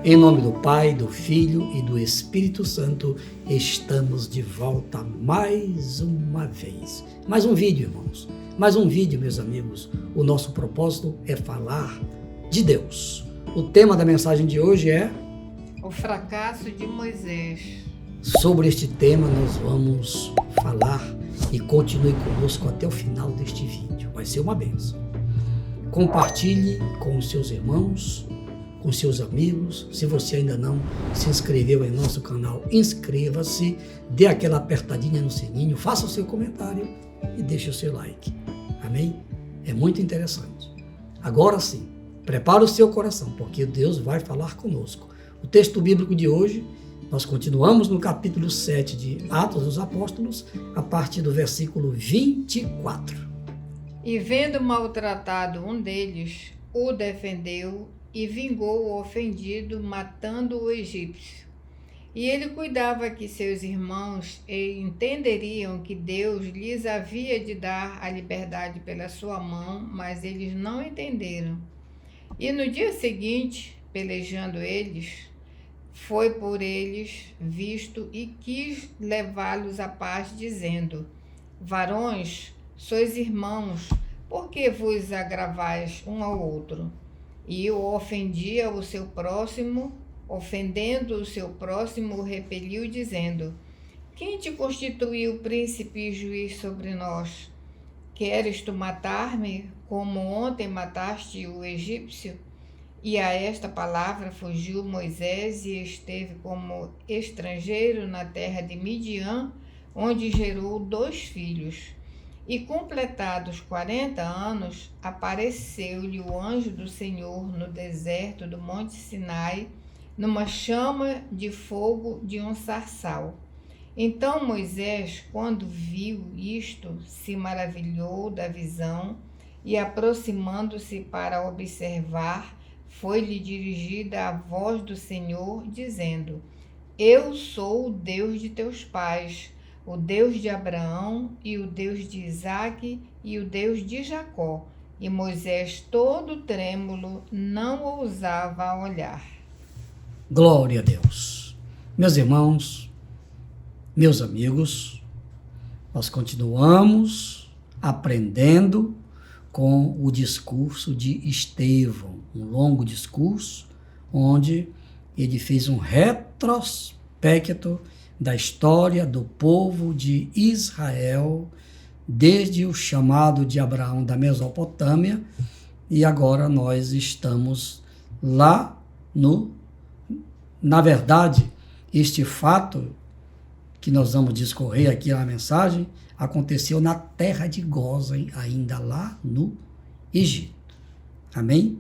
Em nome do Pai, do Filho e do Espírito Santo, estamos de volta mais uma vez. Mais um vídeo, irmãos. Mais um vídeo, meus amigos. O nosso propósito é falar de Deus. O tema da mensagem de hoje é o fracasso de Moisés. Sobre este tema nós vamos falar e continue conosco até o final deste vídeo. Vai ser uma bênção. Compartilhe com os seus irmãos, com seus amigos. Se você ainda não se inscreveu em nosso canal, inscreva-se, dê aquela apertadinha no sininho, faça o seu comentário e deixe o seu like. Amém? É muito interessante. Agora sim, prepare o seu coração, porque Deus vai falar conosco. O texto bíblico de hoje, nós continuamos no capítulo 7 de Atos dos Apóstolos, a partir do versículo 24. E vendo maltratado um deles, o defendeu e vingou o ofendido, matando o egípcio. E ele cuidava que seus irmãos entenderiam que Deus lhes havia de dar a liberdade pela sua mão, mas eles não entenderam. E no dia seguinte, pelejando eles, foi por eles visto e quis levá-los à paz, dizendo: varões, sois irmãos, por que vos agravais um ao outro? E o ofendia o seu próximo, ofendendo o seu próximo, o repeliu, dizendo: quem te constituiu príncipe e juiz sobre nós? Queres tu matar-me, como ontem mataste o egípcio? E a esta palavra fugiu Moisés e esteve como estrangeiro na terra de Midian, onde gerou 2 filhos. E completados 40 anos, apareceu-lhe o anjo do Senhor no deserto do Monte Sinai, numa chama de fogo de um sarçal. Então Moisés, quando viu isto, se maravilhou da visão e, aproximando-se para observar, foi-lhe dirigida a voz do Senhor, dizendo: eu sou o Deus de teus pais, o Deus de Abraão e o Deus de Isaque e o Deus de Jacó. E Moisés, todo trêmulo, não ousava olhar. Glória a Deus. Meus irmãos, meus amigos, nós continuamos aprendendo com o discurso de Estevão, um longo discurso onde ele fez um retrospecto da história do povo de Israel, desde o chamado de Abraão da Mesopotâmia, e agora nós estamos lá na verdade, este fato que nós vamos discorrer aqui na mensagem, aconteceu na terra de Gósen, ainda lá no Egito. Amém?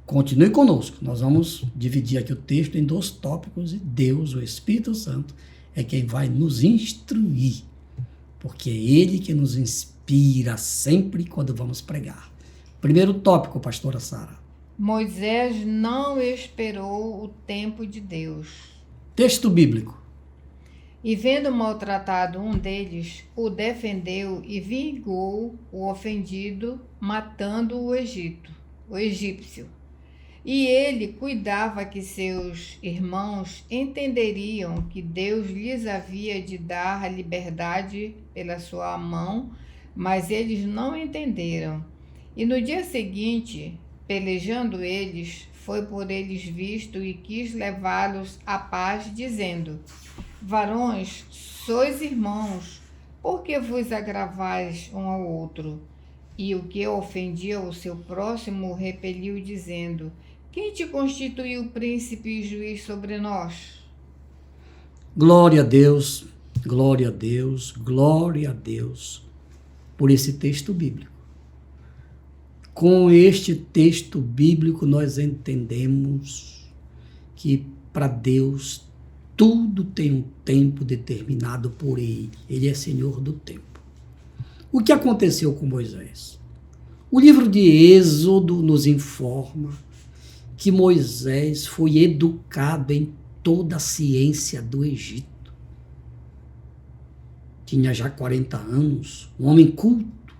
Continue conosco, nós vamos dividir aqui o texto em 2 tópicos e Deus, o Espírito Santo, é quem vai nos instruir, porque é Ele que nos inspira sempre quando vamos pregar. Primeiro tópico, pastora Sara. Moisés não esperou o tempo de Deus. Texto bíblico. E vendo maltratado um deles, o defendeu e vingou o ofendido, matando o egípcio. E ele cuidava que seus irmãos entenderiam que Deus lhes havia de dar a liberdade pela sua mão, mas eles não entenderam. E no dia seguinte, pelejando eles, foi por eles visto e quis levá-los à paz, dizendo: varões, sois irmãos, por que vos agravais um ao outro? E o que ofendia o seu próximo repeliu, dizendo: quem te constituiu príncipe e juiz sobre nós? Glória a Deus, glória a Deus, glória a Deus por esse texto bíblico. Com este texto bíblico nós entendemos que para Deus tudo tem um tempo determinado por Ele. Ele é Senhor do tempo. O que aconteceu com Moisés? O livro de Êxodo nos informa que Moisés foi educado em toda a ciência do Egito. Tinha já 40 anos, um homem culto,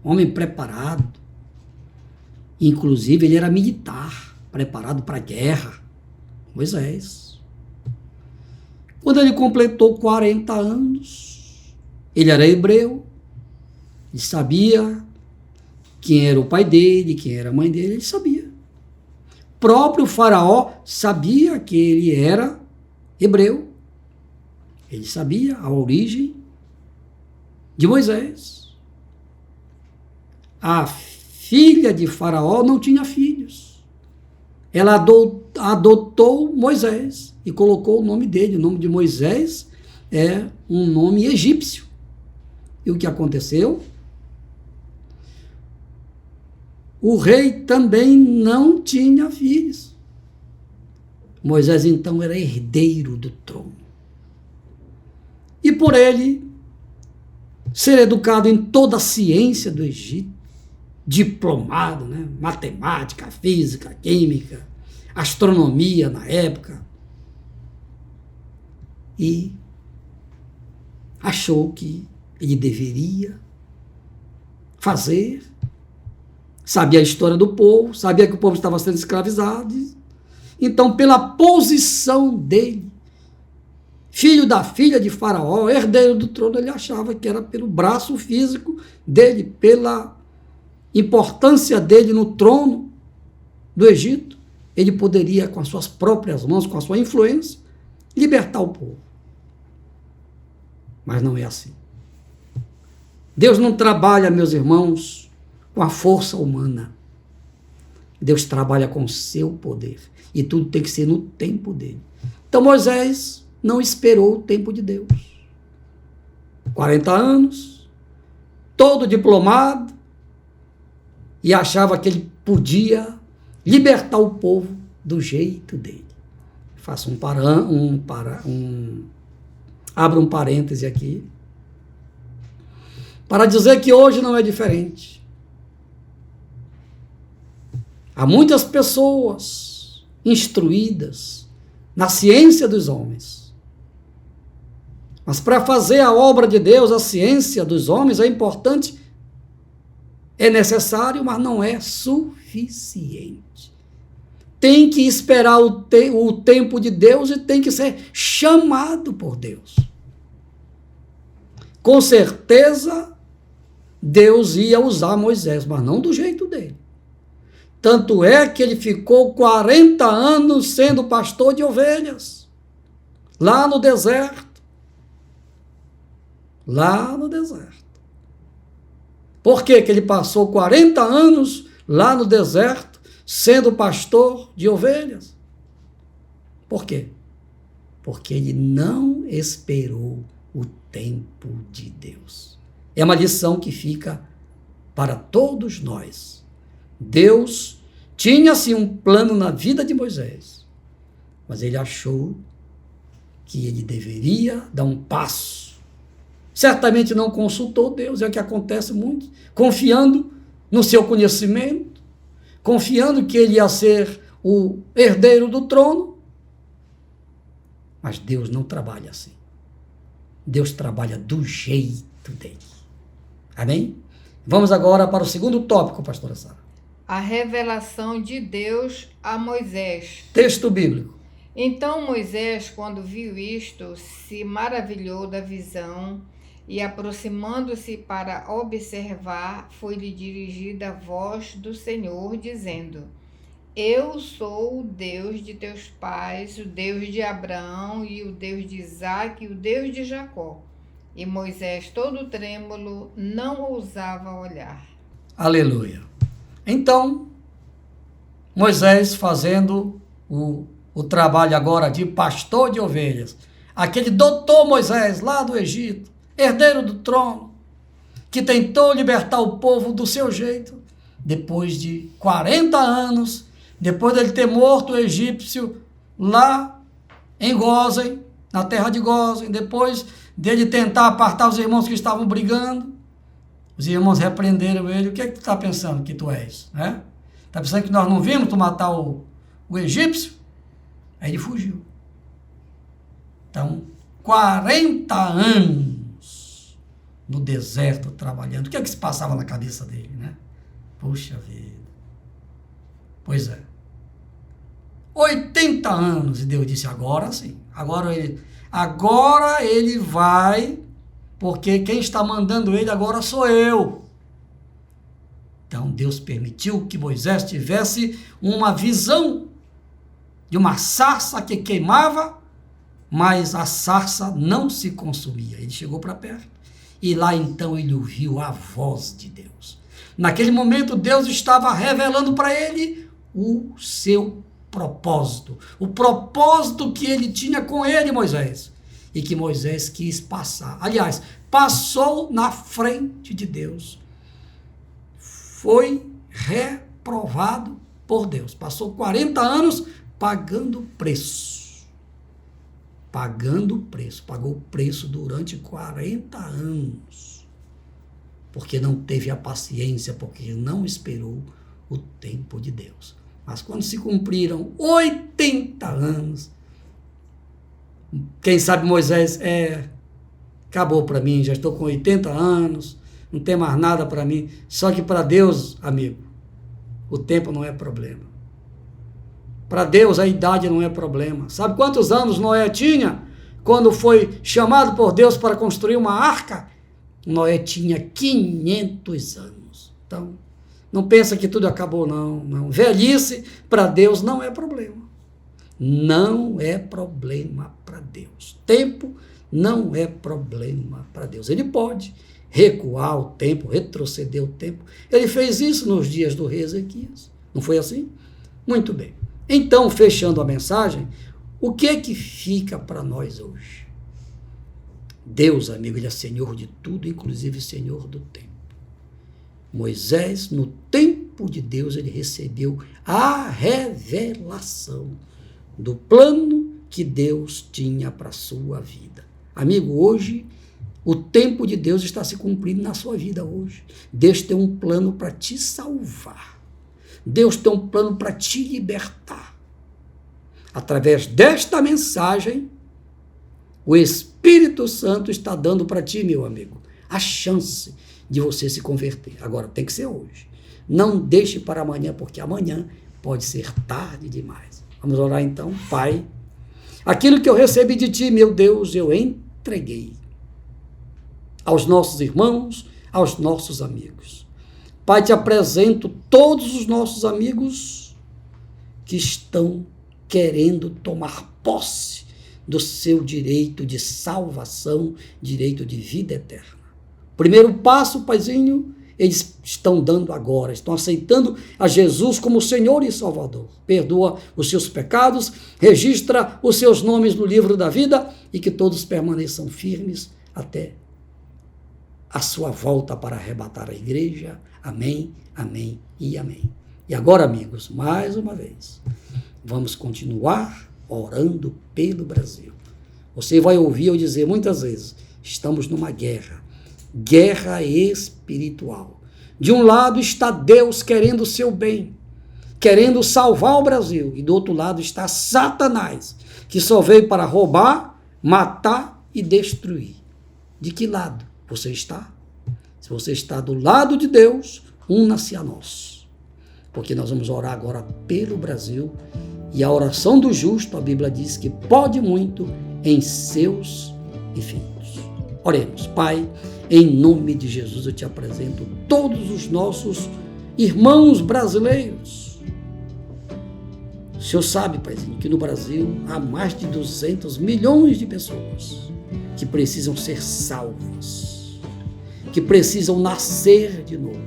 um homem preparado. Inclusive, ele era militar, preparado para a guerra. Moisés. Quando ele completou 40 anos, ele era hebreu, ele sabia quem era o pai dele, quem era a mãe dele, ele sabia. O próprio faraó sabia que ele era hebreu. Ele sabia a origem de Moisés. A filha de Faraó não tinha filhos. Ela adotou Moisés e colocou o nome dele. O nome de Moisés é um nome egípcio. E o que aconteceu? O rei também não tinha filhos. Moisés então era herdeiro do trono. E por ele ser educado em toda a ciência do Egito, diplomado, né? Matemática, física, química, astronomia na época, e achou que ele deveria fazer, sabia a história do povo, sabia que o povo estava sendo escravizado, então pela posição dele, filho da filha de Faraó, herdeiro do trono, ele achava que era pelo braço físico dele, pela importância dele no trono do Egito, ele poderia, com as suas próprias mãos, com a sua influência, libertar o povo. Mas não é assim. Deus não trabalha, meus irmãos, com a força humana. Deus trabalha com o seu poder. E tudo tem que ser no tempo dele. Então Moisés não esperou o tempo de Deus. 40 anos, todo diplomado, e achava que ele podia libertar o povo do jeito dele. Faço abro um parêntese aqui, para dizer que hoje não é diferente. Há muitas pessoas instruídas na ciência dos homens, mas para fazer a obra de Deus, a ciência dos homens é importante, é necessário, mas não é suficiente. Tem que esperar o tempo de Deus e tem que ser chamado por Deus. Com certeza, Deus ia usar Moisés, mas não do jeito dele. Tanto é que ele ficou 40 anos sendo pastor de ovelhas, lá no deserto. Lá no deserto. Por que ele passou 40 anos lá no deserto, sendo pastor de ovelhas? Por quê? Porque ele não esperou o tempo de Deus. É uma lição que fica para todos nós. Deus tinha sim um plano na vida de Moisés, mas ele achou que ele deveria dar um passo. Certamente não consultou Deus, é o que acontece muito, confiando no seu conhecimento, confiando que ele ia ser o herdeiro do trono. Mas Deus não trabalha assim. Deus trabalha do jeito dele. Amém? Vamos agora para o segundo tópico, pastora Sara. A revelação de Deus a Moisés. Texto bíblico. Então Moisés, quando viu isto, se maravilhou da visão e, aproximando-se para observar, foi-lhe dirigida a voz do Senhor, dizendo: Eu sou o Deus de teus pais, o Deus de Abraão e o Deus de Isaque e o Deus de Jacó. E Moisés, todo trêmulo, não ousava olhar. Aleluia. Então, Moisés fazendo o trabalho agora de pastor de ovelhas, aquele doutor Moisés lá do Egito, herdeiro do trono, que tentou libertar o povo do seu jeito, depois de 40 anos, depois dele ter morto o egípcio lá em Gósen, na terra de Gósen, depois dele tentar apartar os irmãos que estavam brigando, os irmãos repreenderam ele. O que é que tu está pensando que tu és? Está pensando que nós não vimos tu matar o egípcio? Aí ele fugiu. Então, 40 anos no deserto trabalhando. O que é que se passava na cabeça dele, né? Puxa vida. Pois é. 80 anos. E Deus disse, agora sim. Agora ele vai, porque quem está mandando ele agora sou eu. Então Deus permitiu que Moisés tivesse uma visão de uma sarça que queimava, mas a sarça não se consumia. Ele chegou para perto e lá então ele ouviu a voz de Deus. Naquele momento Deus estava revelando para ele o seu propósito. O propósito que ele tinha com ele, Moisés. E que Moisés quis passar. Aliás, passou na frente de Deus. Foi reprovado por Deus. Passou 40 anos pagando preço. Pagando preço. Pagou preço durante 40 anos. Porque não teve a paciência, porque não esperou o tempo de Deus. Mas quando se cumpriram 80 anos, quem sabe Moisés, acabou para mim, já estou com 80 anos, não tem mais nada para mim. Só que para Deus, amigo, o tempo não é problema. Para Deus a idade não é problema. Sabe quantos anos Noé tinha quando foi chamado por Deus para construir uma arca? Noé tinha 500 anos. Então, não pensa que tudo acabou, não. Velhice para Deus não é problema. Não é problema para Deus. Tempo não é problema para Deus. Ele pode recuar o tempo, retroceder o tempo. Ele fez isso nos dias do rei Ezequias. Não foi assim? Muito bem. Então, fechando a mensagem, o que é que fica para nós hoje? Deus, amigo, ele é Senhor de tudo, inclusive Senhor do tempo. Moisés, no tempo de Deus, ele recebeu a revelação do plano que Deus tinha para a sua vida. Amigo, hoje, o tempo de Deus está se cumprindo na sua vida hoje. Deus tem um plano para te salvar. Deus tem um plano para te libertar. Através desta mensagem, o Espírito Santo está dando para ti, meu amigo, a chance de você se converter. Agora, tem que ser hoje. Não deixe para amanhã, porque amanhã pode ser tarde demais. Vamos orar então. Pai, aquilo que eu recebi de ti, meu Deus, eu entreguei aos nossos irmãos, aos nossos amigos. Pai, te apresento todos os nossos amigos que estão querendo tomar posse do seu direito de salvação, direito de vida eterna. Primeiro passo, Paizinho, eles estão dando agora, estão aceitando a Jesus como Senhor e Salvador. Perdoa os seus pecados, registra os seus nomes no livro da vida e que todos permaneçam firmes até a sua volta para arrebatar a igreja. Amém, amém e amém. E agora, amigos, mais uma vez, vamos continuar orando pelo Brasil. Você vai ouvir eu dizer muitas vezes, estamos numa guerra espiritual. De um lado está Deus querendo o seu bem, querendo salvar o Brasil, e do outro lado está Satanás, que só veio para roubar, matar e destruir. De que lado você está? Se você está do lado de Deus, una-se a nós, porque nós vamos orar agora pelo Brasil, e a oração do justo, a Bíblia diz que pode muito em seus efeitos. Oremos. Pai, em nome de Jesus eu te apresento todos os nossos irmãos brasileiros. O Senhor sabe, Paizinho, que no Brasil há mais de 200 milhões de pessoas que precisam ser salvas, que precisam nascer de novo.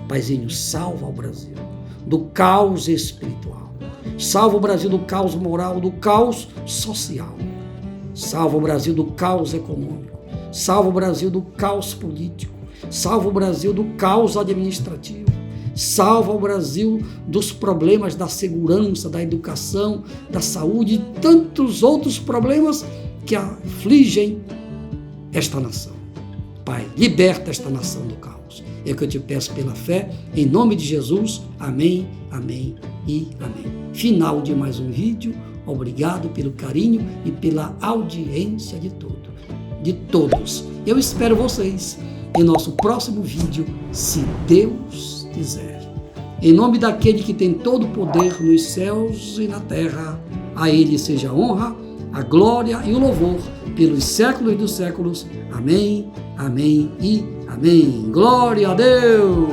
Paizinho, salva o Brasil do caos espiritual. Salva o Brasil do caos moral, do caos social. Salva o Brasil do caos econômico. Salva o Brasil do caos político. Salva o Brasil do caos administrativo. Salva o Brasil dos problemas da segurança, da educação, da saúde e tantos outros problemas que afligem esta nação. Pai, liberta esta nação do caos. É o que eu te peço pela fé, em nome de Jesus. Amém, amém e amém. Final de mais um vídeo. Obrigado pelo carinho e pela audiência de todos. Eu espero vocês em nosso próximo vídeo, se Deus quiser. Em nome daquele que tem todo o poder nos céus e na terra, a ele seja a honra, a glória e o louvor pelos séculos dos séculos. Amém, amém e amém. Glória a Deus!